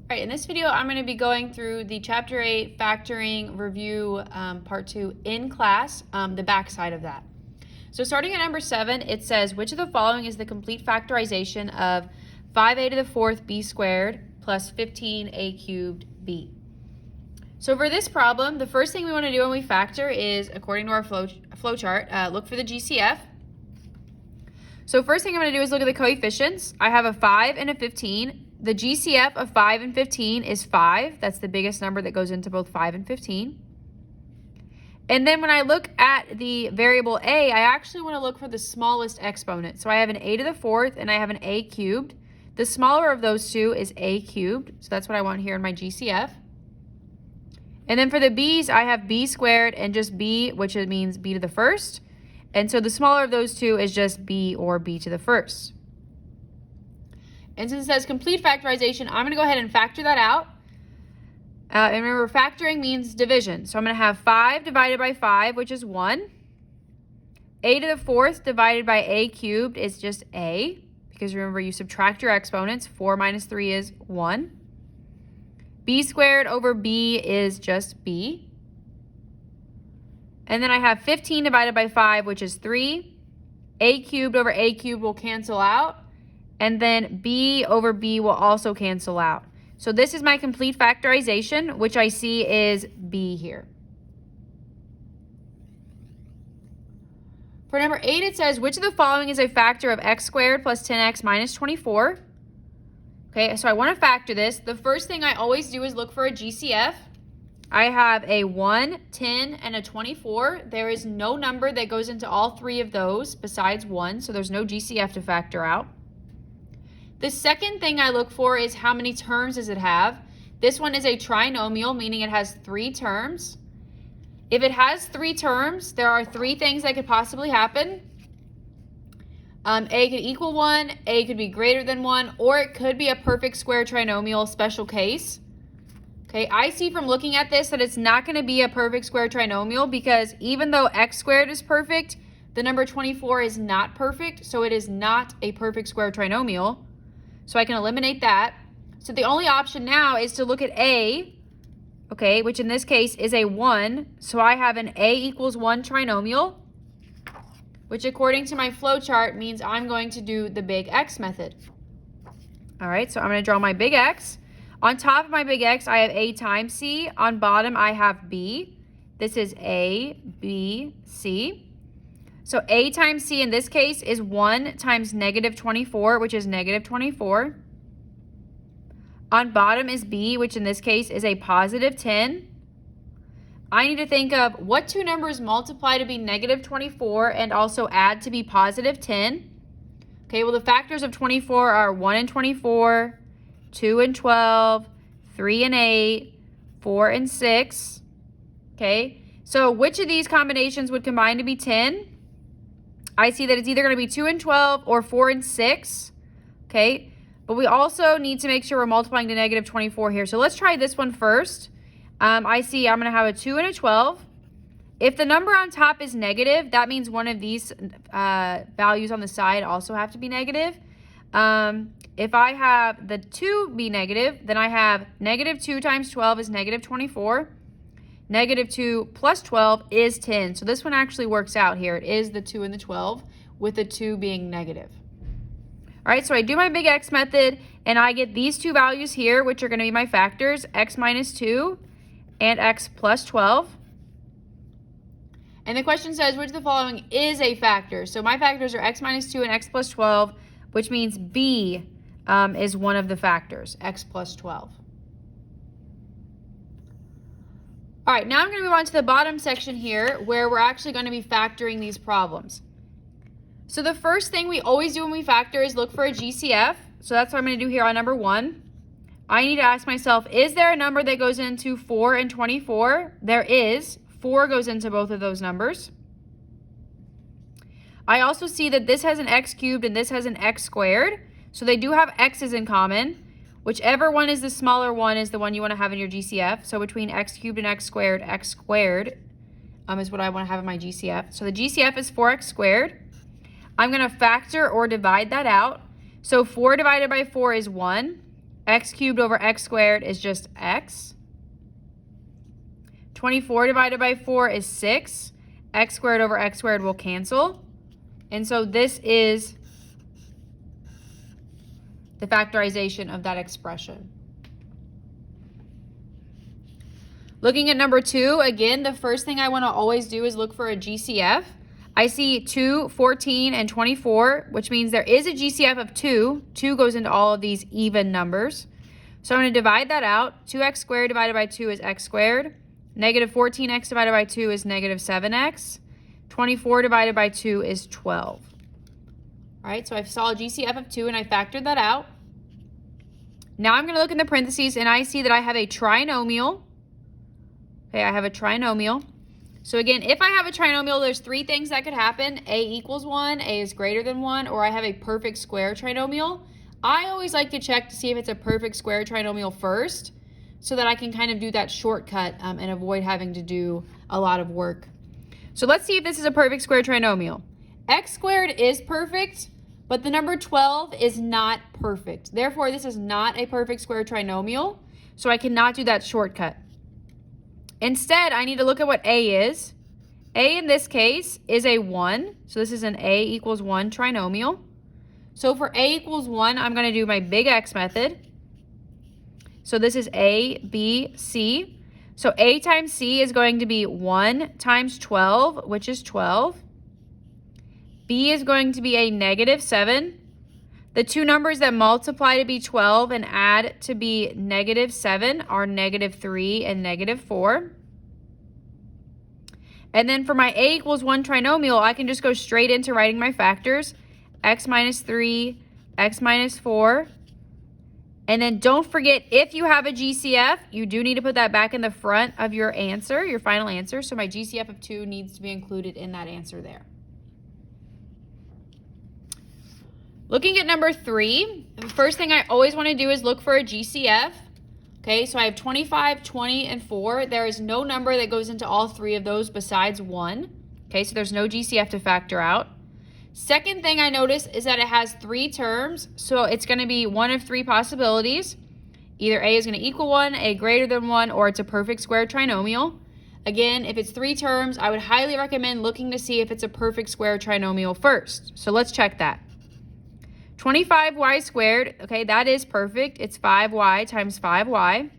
All right, in this video, I'm going to be going through the Chapter 8 Factoring Review Part 2 in class, the back side of that. So starting at number 7, it says, which of the following is the complete factorization of 5a to the 4th b squared plus 15a cubed b? So for this problem, the first thing we want to do when we factor is, according to our flow chart, look for the GCF. So first thing I'm going to do is look at the coefficients. I have a 5 and a 15. The GCF of 5 and 15 is 5. That's the biggest number that goes into both 5 and 15. And then when I look at the variable a, I actually want to look for the smallest exponent. So I have an a to the 4th and I have an a cubed. The smaller of those two is a cubed. So that's what I want here in my GCF. And then for the b's, I have b squared and just b, which means b to the 1st. And so the smaller of those two is just b, or b to the 1st. And since it says complete factorization, I'm going to go ahead and factor that out. And remember, factoring means division. So I'm going to have 5 divided by 5, which is 1. A to the 4th divided by a cubed is just a, because remember, you subtract your exponents. 4 minus 3 is 1. B squared over b is just b. And then I have 15 divided by 5, which is 3. A cubed over a cubed will cancel out. And then b over b will also cancel out. So this is my complete factorization, which I see is b here. For number 8, it says, which of the following is a factor of x squared plus 10x minus 24? Okay, so I want to factor this. The first thing I always do is look for a GCF. I have a 1, 10, and a 24. There is no number that goes into all three of those besides 1, so there's no GCF to factor out. The second thing I look for is how many terms does it have. This one is a trinomial, meaning it has 3 terms. If it has 3 terms, there are 3 things that could possibly happen. A could equal 1, A could be greater than 1, or it could be a perfect square trinomial special case. Okay, I see from looking at this that it's not going to be a perfect square trinomial because even though x squared is perfect, the number 24 is not perfect, so it is not a perfect square trinomial. So I can eliminate that. So the only option now is to look at A, okay, which in this case is a 1. So I have an A equals 1 trinomial, which according to my flow chart means I'm going to do the big X method. All right, so I'm going to draw my big X. On top of my big X, I have A times C. On bottom, I have B. This is A, B, C. So A times C in this case is 1 times negative 24, which is negative 24. On bottom is B, which in this case is a positive 10. I need to think of what 2 numbers multiply to be negative 24 and also add to be positive 10. Okay, well the factors of 24 are 1 and 24, 2 and 12, 3 and 8, 4 and 6. Okay, so which of these combinations would combine to be 10? I see that it's either going to be 2 and 12 or 4 and 6, okay? But we also need to make sure we're multiplying to negative 24 here. So let's try this one first. I see I'm going to have a 2 and a 12. If the number on top is negative, that means one of these values on the side also have to be negative. If I have the 2 be negative, then I have negative 2 times 12 is negative 24. Negative 2 plus 12 is 10. So this one actually works out here. It is the 2 and the 12 with the 2 being negative. All right, so I do my big X method and I get these 2 values here, which are going to be my factors, x minus 2 and x plus 12. And the question says, which of the following is a factor? So my factors are x minus 2 and x plus 12, which means B is one of the factors, x plus 12. All right, now I'm going to move on to the bottom section here where we're actually going to be factoring these problems. So the first thing we always do when we factor is look for a GCF. So that's what I'm going to do here on number 1. I need to ask myself, is there a number that goes into 4 and 24? There is. 4 goes into both of those numbers. I also see that this has an x cubed and this has an x squared. So they do have x's in common. Whichever one is the smaller one is the one you want to have in your GCF. So between x cubed and x squared is what I want to have in my GCF. So the GCF is 4x squared. I'm going to factor or divide that out. So 4 divided by 4 is 1. X cubed over x squared is just x. 24 divided by 4 is 6. X squared over x squared will cancel. And so this is the factorization of that expression. Looking at number 2, again, the first thing I want to always do is look for a GCF. I see 2, 14, and 24, which means there is a GCF of 2. 2 goes into all of these even numbers. So I'm going to divide that out. 2x squared divided by 2 is x squared. Negative 14x divided by 2 is negative 7x. 24 divided by 2 is 12. All right, so I saw a GCF of 2 and I factored that out. Now I'm going to look in the parentheses and I see that I have a trinomial. Okay, I have a trinomial. So again, if I have a trinomial, there's 3 things that could happen. A equals 1, A is greater than 1, or I have a perfect square trinomial. I always like to check to see if it's a perfect square trinomial first so that I can kind of do that shortcut and avoid having to do a lot of work. So let's see if this is a perfect square trinomial. X squared is perfect, but the number 12 is not perfect. Therefore, this is not a perfect square trinomial, so I cannot do that shortcut. Instead, I need to look at what A is. A in this case is a 1. So this is an A equals 1 trinomial. So for A equals 1, I'm going to do my big X method. So this is A, B, C. So A times C is going to be 1 times 12, which is 12. B is going to be a negative 7. The two numbers that multiply to be 12 and add to be negative 7 are negative 3 and negative 4. And then for my A equals 1 trinomial, I can just go straight into writing my factors. X minus 3, x minus 4. And then don't forget, if you have a GCF, you do need to put that back in the front of your answer, your final answer. So my GCF of 2 needs to be included in that answer there. Looking at number 3, the first thing I always want to do is look for a GCF. Okay, so I have 25, 20, and 4. There is no number that goes into all 3 of those besides 1. Okay, so there's no GCF to factor out. Second thing I notice is that it has 3 terms, so it's going to be one of 3 possibilities. Either A is going to equal 1, A greater than 1, or it's a perfect square trinomial. Again, if it's 3 terms, I would highly recommend looking to see if it's a perfect square trinomial first. So let's check that. 25y squared, okay, that is perfect. It's 5y times 5y.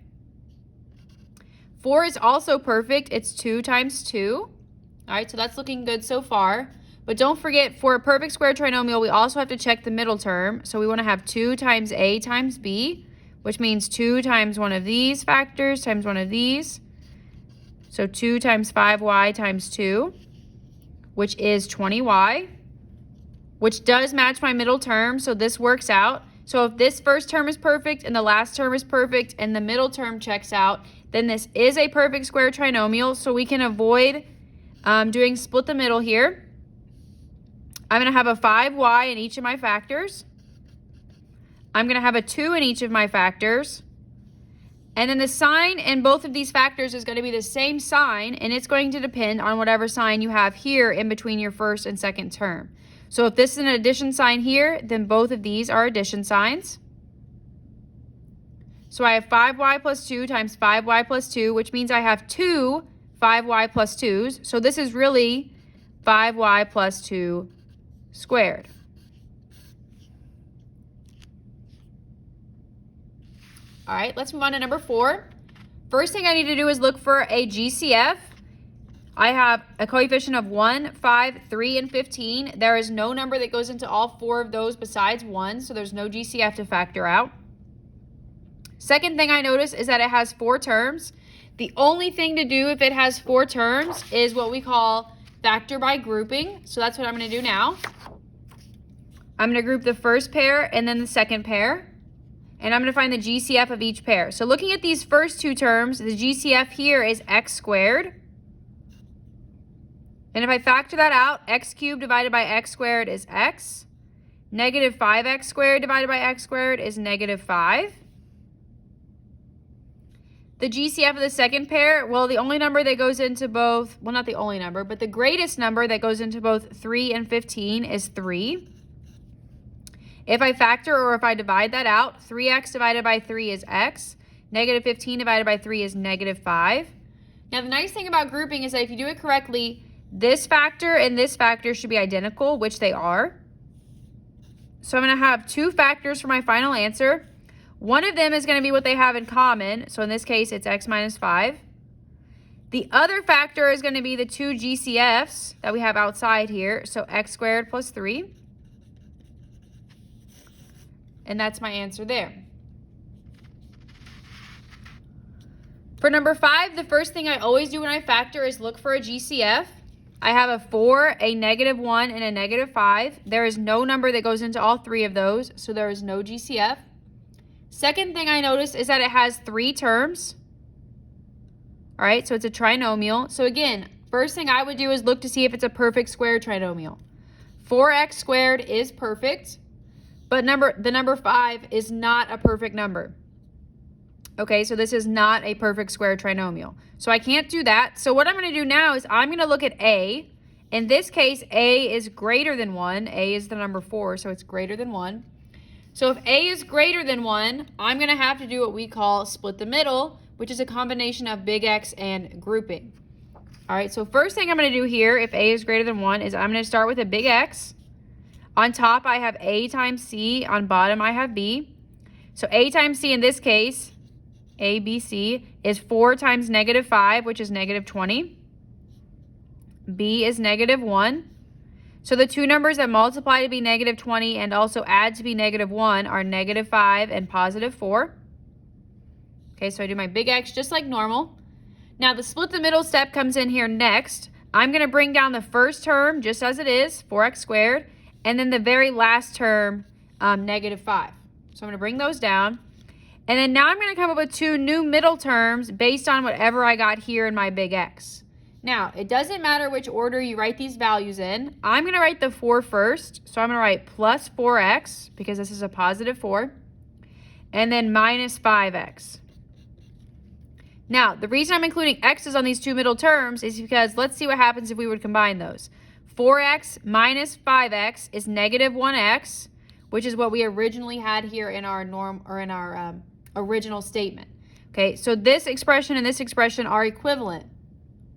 4 is also perfect. It's 2 times 2. All right, so that's looking good so far. But don't forget, for a perfect square trinomial, we also have to check the middle term. So we want to have 2 times a times b, which means 2 times one of these factors times one of these. So 2 times 5y times 2, which is 20y, which does match my middle term, so this works out. So if this first term is perfect and the last term is perfect and the middle term checks out, then this is a perfect square trinomial, so we can avoid doing split the middle here. I'm going to have a 5y in each of my factors. I'm going to have a 2 in each of my factors. And then the sign in both of these factors is going to be the same sign, and it's going to depend on whatever sign you have here in between your first and second term. So if this is an addition sign here, then both of these are addition signs. So I have 5y plus 2 times 5y plus 2, which means I have 2 5y plus 2s. So this is really 5y plus 2 squared. All right, let's move on to number 4. First thing I need to do is look for a GCF. I have a coefficient of 1, 5, 3, and 15. There is no number that goes into all 4 of those besides 1, so there's no GCF to factor out. Second thing I notice is that it has 4 terms. The only thing to do if it has 4 terms is what we call factor by grouping. So that's what I'm going to do now. I'm going to group the first pair and then the second pair. And I'm going to find the GCF of each pair. So looking at these first 2 terms, the GCF here is x squared. And if I factor that out, x cubed divided by x squared is x. Negative 5x squared divided by x squared is negative 5. The GCF of the second pair, well, the only number that goes into both, well, not the only number, but the greatest number that goes into both 3 and 15 is 3. If I factor or if I divide that out, 3x divided by 3 is x. Negative 15 divided by 3 is negative 5. Now, the nice thing about grouping is that if you do it correctly, this factor and this factor should be identical, which they are. So I'm going to have two factors for my final answer. One of them is going to be what they have in common. So in this case, it's x minus 5. The other factor is going to be the two GCFs that we have outside here. So x squared plus 3. And that's my answer there. For number 5, the first thing I always do when I factor is look for a GCF. I have a 4, a negative 1, and a negative 5. There is no number that goes into all three of those, so there is no GCF. Second thing I noticed is that it has 3 terms. All right, so it's a trinomial. So again, first thing I would do is look to see if it's a perfect square trinomial. 4x squared is perfect, but the number 5 is not a perfect number. Okay, so this is not a perfect square trinomial. So I can't do that. So what I'm going to do now is I'm going to look at A. In this case, A is greater than 1. A is the number 4, so it's greater than 1. So if A is greater than 1, I'm going to have to do what we call split the middle, which is a combination of big X and grouping. All right, so first thing I'm going to do here, if A is greater than 1, is I'm going to start with a big X. On top, I have A times C. On bottom, I have B. So A times C in this case, A, B, C, is 4 times negative 5, which is negative 20. B is negative 1. So the two numbers that multiply to be negative 20 and also add to be negative 1 are negative 5 and positive 4. Okay, so I do my big X just like normal. Now the split the middle step comes in here next. I'm going to bring down the first term just as it is, 4x squared, and then the very last term, negative 5. So I'm going to bring those down. And then now I'm going to come up with two new middle terms based on whatever I got here in my big X. Now, it doesn't matter which order you write these values in. I'm going to write the 4 first. So I'm going to write plus 4x, because this is a positive 4, and then minus 5x. Now, the reason I'm including x's on these two middle terms is because let's see what happens if we would combine those. 4x minus 5x is negative 1x, which is what we originally had here in our original statement. Okay, so this expression and this expression are equivalent.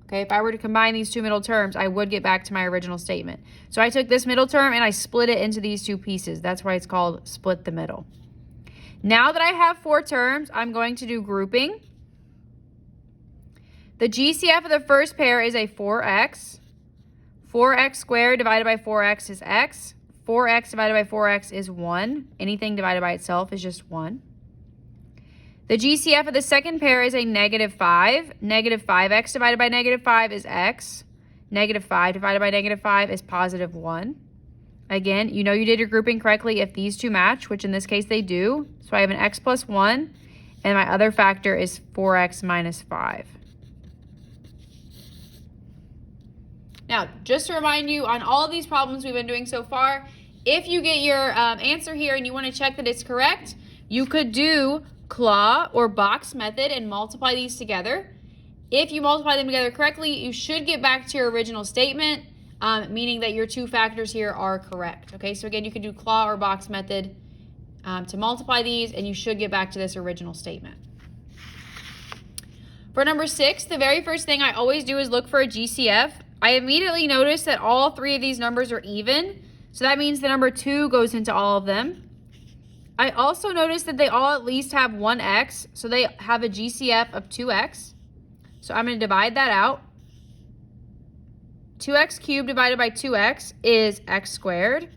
Okay, if I were to combine these two middle terms, I would get back to my original statement. So I took this middle term and I split it into these two pieces. That's why it's called split the middle. Now that I have 4 terms, I'm going to do grouping. The GCF of the first pair is a 4x. 4x squared divided by 4x is x. 4x divided by 4x is 1. Anything divided by itself is just 1. The GCF of the second pair is a negative 5. Negative 5x divided by negative 5 is x. Negative 5 divided by negative 5 is positive 1. Again, you know you did your grouping correctly if these two match, which in this case they do. So I have an x plus 1, and my other factor is 4x minus 5. Now, just to remind you, on all of these problems we've been doing so far, if you get your answer here and you want to check that it's correct, you could do claw or box method and multiply these together. If you multiply them together correctly, you should get back to your original statement, meaning that your two factors here are correct. Okay, so again, you could do claw or box method to multiply these, and you should get back to this original statement. For number 6, the very first thing I always do is look for a GCF. I immediately notice that all 3 of these numbers are even, so that means the number 2 goes into all of them. I also notice that they all at least have 1x, so they have a GCF of 2x. So I'm going to divide that out. 2x cubed divided by 2x is x squared.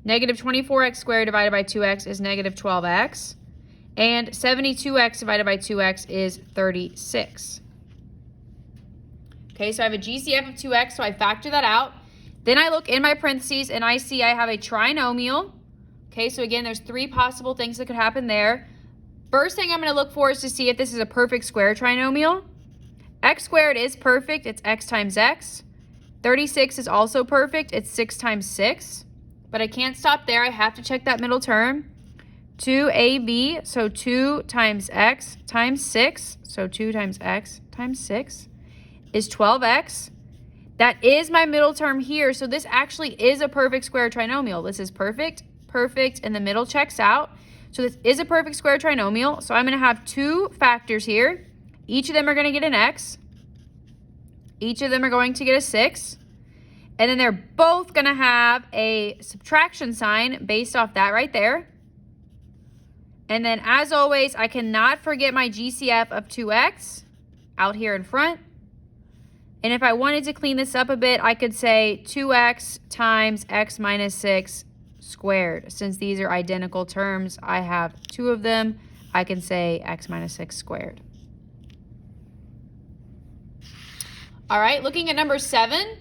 Negative 24x squared divided by 2x is negative 12x. And 72x divided by 2x is 36. Okay, so I have a GCF of 2x, so I factor that out. Then I look in my parentheses and I see I have a trinomial. Okay, so again, there's 3 possible things that could happen there. First thing I'm going to look for is to see if this is a perfect square trinomial. X squared is perfect. It's x times x. 36 is also perfect. It's 6 times 6. But I can't stop there. I have to check that middle term. 2ab, so 2 times x times 6. So 2 times x times 6 is 12x. That is my middle term here. So this actually is a perfect square trinomial. This is perfect, perfect, and the middle checks out. So this is a perfect square trinomial. So I'm going to have two factors here. Each of them are going to get an x. Each of them are going to get a 6. And then they're both going to have a subtraction sign based off that right there. And then, as always, I cannot forget my GCF of 2x out here in front. And if I wanted to clean this up a bit, I could say 2x times x minus 6 squared. Since these are identical terms, I have two of them. I can say x minus 6 squared. All right, looking at number 7.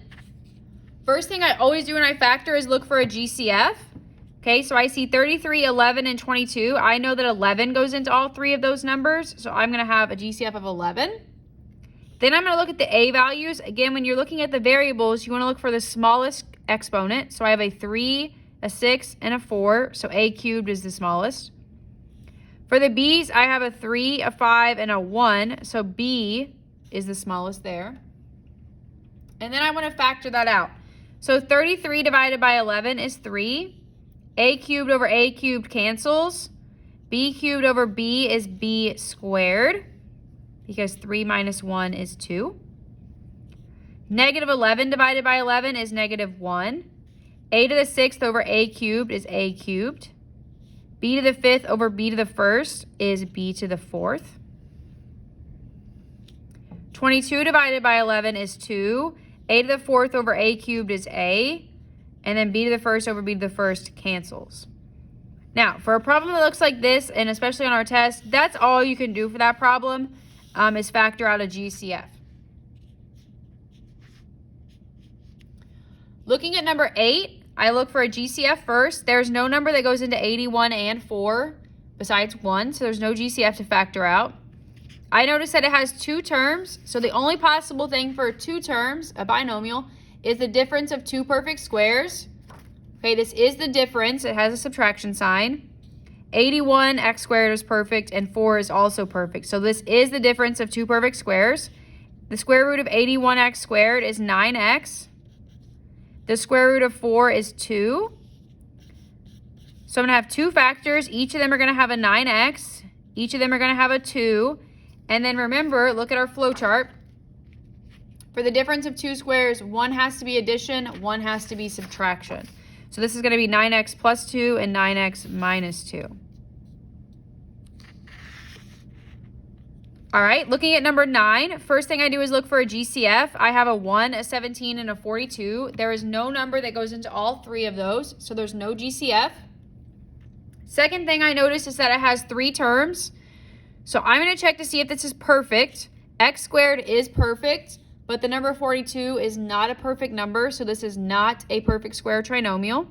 First thing I always do when I factor is look for a GCF. Okay, so I see 33, 11, and 22. I know that 11 goes into all three of those numbers, so I'm going to have a GCF of 11. Then I'm going to look at the a values. Again, when you're looking at the variables, you want to look for the smallest exponent. So I have a 3, a 6, and a 4, so a cubed is the smallest. For the b's, I have a 3, a 5, and a 1, so b is the smallest there. And then I want to factor that out. So 33 divided by 11 is 3. A cubed over a cubed cancels. B cubed over b is b squared, because 3 minus 1 is 2. Negative 11 divided by 11 is negative 1. A to the 6th over a cubed is a cubed. B to the 5th over b to the 1st is b to the 4th. 22 divided by 11 is 2. A to the 4th over a cubed is a. And then b to the 1st over b to the 1st cancels. Now, for a problem that looks like this, and especially on our test, that's all you can do for that problem, is factor out a GCF. Looking at number 8, I look for a GCF first. There's no number that goes into 81 and 4 besides 1, so there's no GCF to factor out. I notice that it has two terms, so the only possible thing for two terms, a binomial, is the difference of two perfect squares. Okay, this is the difference. It has a subtraction sign. 81 x squared is perfect, and 4 is also perfect. So this is the difference of two perfect squares. The square root of 81x squared is 9x. The square root of 4 is 2. So I'm going to have two factors. Each of them are going to have a 9x. Each of them are going to have a 2. And then remember, look at our flow chart. For the difference of two squares, one has to be addition, one has to be subtraction. So this is going to be 9x plus 2 and 9x minus 2. All right, looking at number 9, first thing I do is look for a GCF. I have a 1, a 17, and a 42. There is no number that goes into all three of those, so there's no GCF. Second thing I notice is that it has three terms. So I'm going to check to see if this is perfect. X squared is perfect. But the number 42 is not a perfect number, so this is not a perfect square trinomial.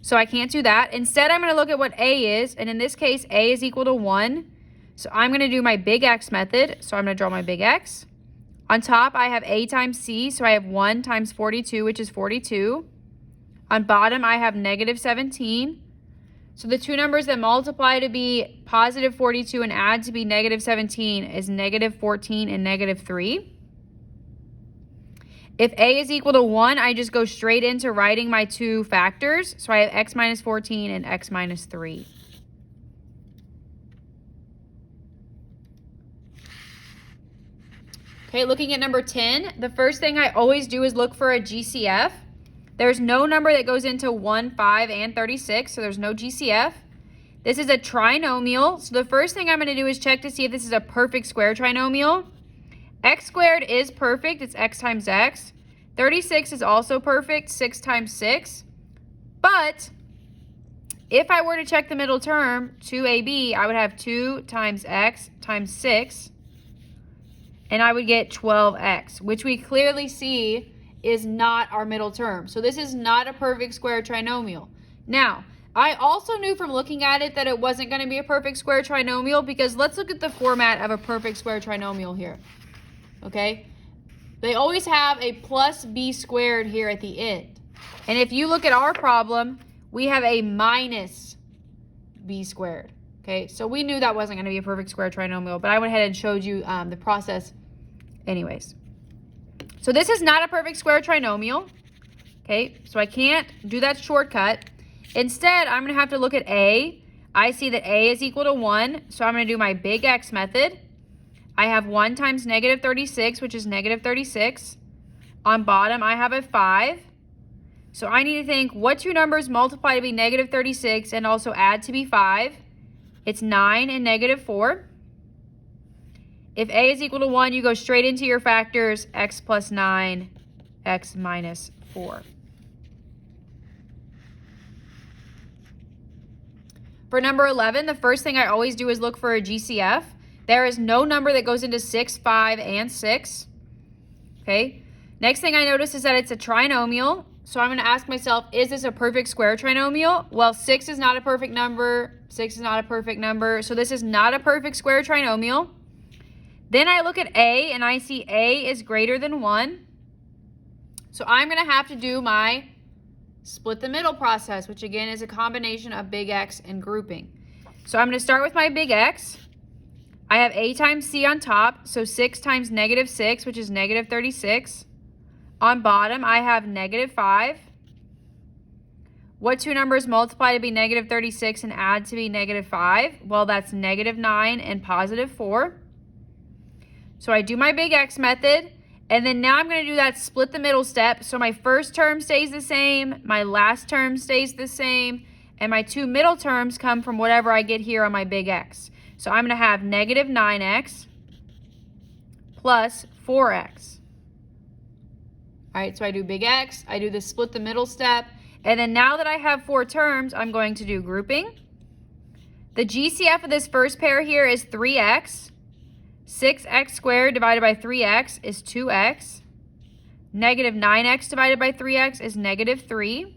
So I can't do that. Instead, I'm going to look at what a is, and in this case, a is equal to 1. So I'm going to do my big X method, so I'm going to draw my big X. On top, I have a times c, so I have 1 times 42, which is 42. On bottom, I have negative 17. So the two numbers that multiply to be positive 42 and add to be negative 17 is negative 14 and negative 3. If a is equal to 1, I just go straight into writing my two factors. So I have x minus 14 and x minus 3. Okay, looking at number 10, the first thing I always do is look for a GCF. There's no number that goes into 1, 5, and 36, so there's no GCF. This is a trinomial, so the first thing I'm going to do is check to see if this is a perfect square trinomial. X squared is perfect. It's x times x. 36 is also perfect. 6 times 6. But if I were to check the middle term, 2ab, I would have 2 times x times 6. And I would get 12x, which we clearly see is not our middle term. So this is not a perfect square trinomial. Now, I also knew from looking at it that it wasn't going to be a perfect square trinomial, because let's look at the format of a perfect square trinomial here. Okay, they always have a plus b squared here at the end. And if you look at our problem, we have a minus b squared. Okay, so we knew that wasn't going to be a perfect square trinomial, but I went ahead and showed you the process anyways. So this is not a perfect square trinomial. Okay, so I can't do that shortcut. Instead, I'm going to have to look at A. I see that A is equal to 1, so I'm going to do my big X method. I have 1 times negative 36, which is negative 36. On bottom, I have a 5. So I need to think what two numbers multiply to be negative 36 and also add to be 5. It's 9 and negative 4. If A is equal to 1, you go straight into your factors, x plus 9, x minus 4. For number 11, the first thing I always do is look for a GCF. There is no number that goes into 6, 5, and 6. Okay. Next thing I notice is that it's a trinomial. So I'm going to ask myself, is this a perfect square trinomial? Well, 6 is not a perfect number. 6 is not a perfect number. So this is not a perfect square trinomial. Then I look at A, and I see A is greater than 1. So I'm going to have to do my split the middle process, which again is a combination of big X and grouping. So I'm going to start with my big X. I have A times C on top, so 6 times negative 6, which is negative 36. On bottom, I have negative 5. What two numbers multiply to be negative 36 and add to be negative 5? Well, that's negative 9 and positive 4. So I do my big X method, and then now I'm going to do that split the middle step. So my first term stays the same, my last term stays the same, and my two middle terms come from whatever I get here on my big X. So I'm going to have negative 9x plus 4x. All right, so I do big X, I do the split the middle step, and then now that I have 4 terms, I'm going to do grouping. The GCF of this first pair here is 3x. 6x squared divided by 3x is 2x. Negative 9x divided by 3x is negative 3.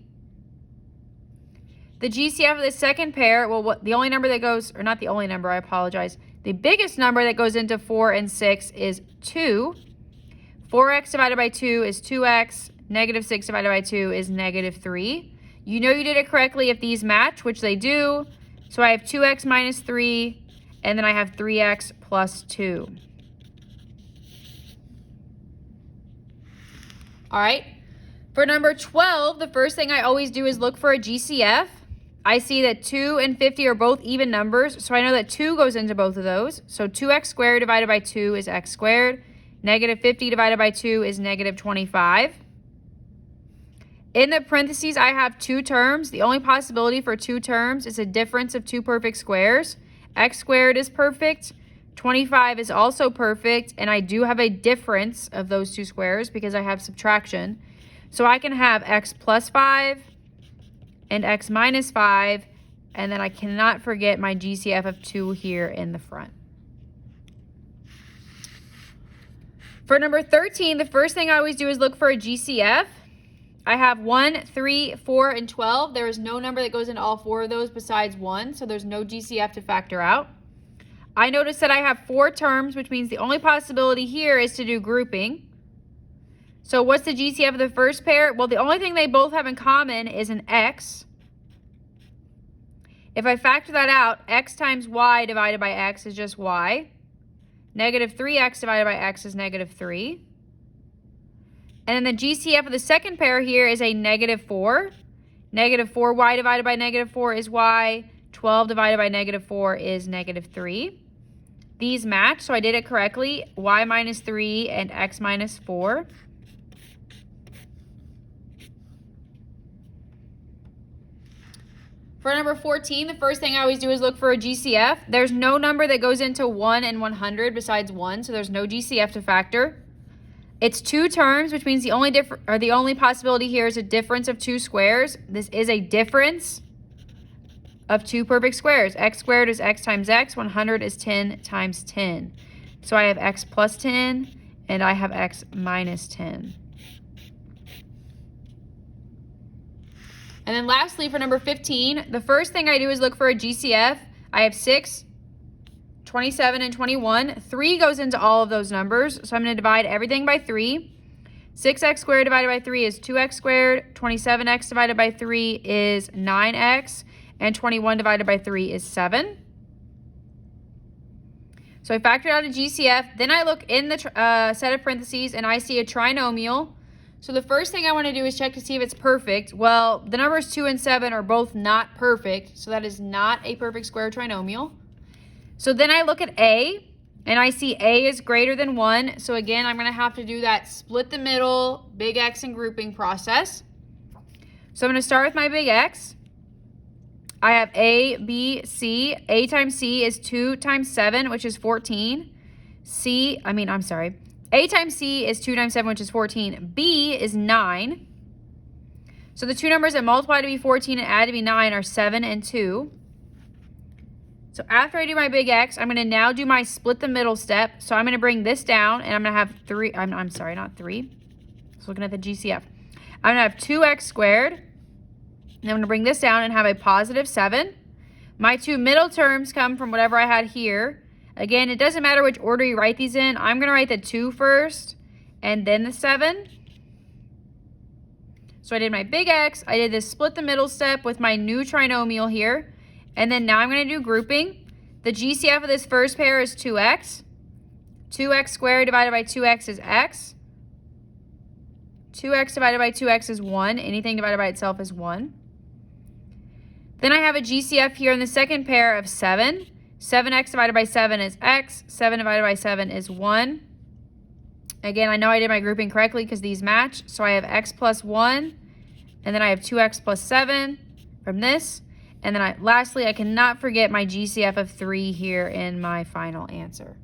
The GCF of the second pair, well, the only number that goes, or not the only number, I apologize. The biggest number that goes into 4 and 6 is 2. 4x divided by 2 is 2x. Negative 6 divided by 2 is negative 3. You know you did it correctly if these match, which they do. So I have 2x minus 3, and then I have 3x plus 2. All right. For number 12, the first thing I always do is look for a GCF. I see that 2 and 50 are both even numbers, so I know that 2 goes into both of those. So 2x squared divided by 2 is x squared. Negative 50 divided by 2 is negative 25. In the parentheses, I have 2 terms. The only possibility for 2 terms is a difference of 2 perfect squares. X squared is perfect. 25 is also perfect. And I do have a difference of those 2 squares because I have subtraction. So I can have x plus 5 and x minus 5. And then I cannot forget my GCF of 2 here in the front. For number 13, the first thing I always do is look for a GCF. I have 1, 3, 4, and 12. There is no number that goes into all 4 of those besides 1, so there's no GCF to factor out. I notice that I have 4 terms, which means the only possibility here is to do grouping. So what's the GCF of the first pair? Well, the only thing they both have in common is an x. If I factor that out, x times y divided by x is just y. Negative 3x divided by x is negative 3. And then the GCF of the second pair here is a negative 4. Negative 4y divided by negative 4 is y. 12 divided by negative 4 is negative 3. These match, so I did it correctly. Y minus 3 and x minus 4. For number 14, the first thing I always do is look for a GCF. There's no number that goes into 1 and 100 besides 1, so there's no GCF to factor. It's 2 terms, which means the only possibility here is a difference of 2 squares. This is a difference of 2 perfect squares. X squared is x times x. 100 is 10 times 10. So I have x plus 10, and I have x minus 10. And then lastly, for number 15, the first thing I do is look for a GCF. I have 6, 27, and 21. 3 goes into all of those numbers, so I'm going to divide everything by 3. 6x squared divided by 3 is 2x squared. 27x divided by 3 is 9x. And 21 divided by 3 is 7. So I factored out a GCF. Then I look in the set of parentheses, and I see a trinomial. So the first thing I want to do is check to see if it's perfect. Well, the numbers 2 and 7 are both not perfect, so that is not a perfect square trinomial. So then I look at A, and I see A is greater than 1. So again, I'm going to have to do that split the middle, big X and grouping process. So I'm going to start with my big X. I have A, B, C. A times C is 2 times 7, which is 14. A times C is 2 times 7, which is 14. B is 9. So the two numbers that multiply to be 14 and add to be 9 are 7 and 2. So after I do my big X, I'm going to now do my split the middle step. So I'm going to bring this down, and I'm going to have 3. I'm sorry, not 3. I was looking at the GCF. I'm going to have 2x squared. And I'm going to bring this down and have a positive 7. My two middle terms come from whatever I had here. Again, it doesn't matter which order you write these in. I'm going to write the 2 first and then the 7. So I did my big X. I did this split the middle step with my new trinomial here. And then now I'm going to do grouping. The GCF of this first pair is 2x. 2x squared divided by 2x is x. 2x divided by 2x is 1. Anything divided by itself is 1. Then I have a GCF here in the second pair of 7. 7x divided by 7 is x. 7 divided by 7 is 1. Again, I know I did my grouping correctly because these match. So I have x plus 1. And then I have 2x plus 7 from this. And then lastly, I cannot forget my GCF of 3 here in my final answer.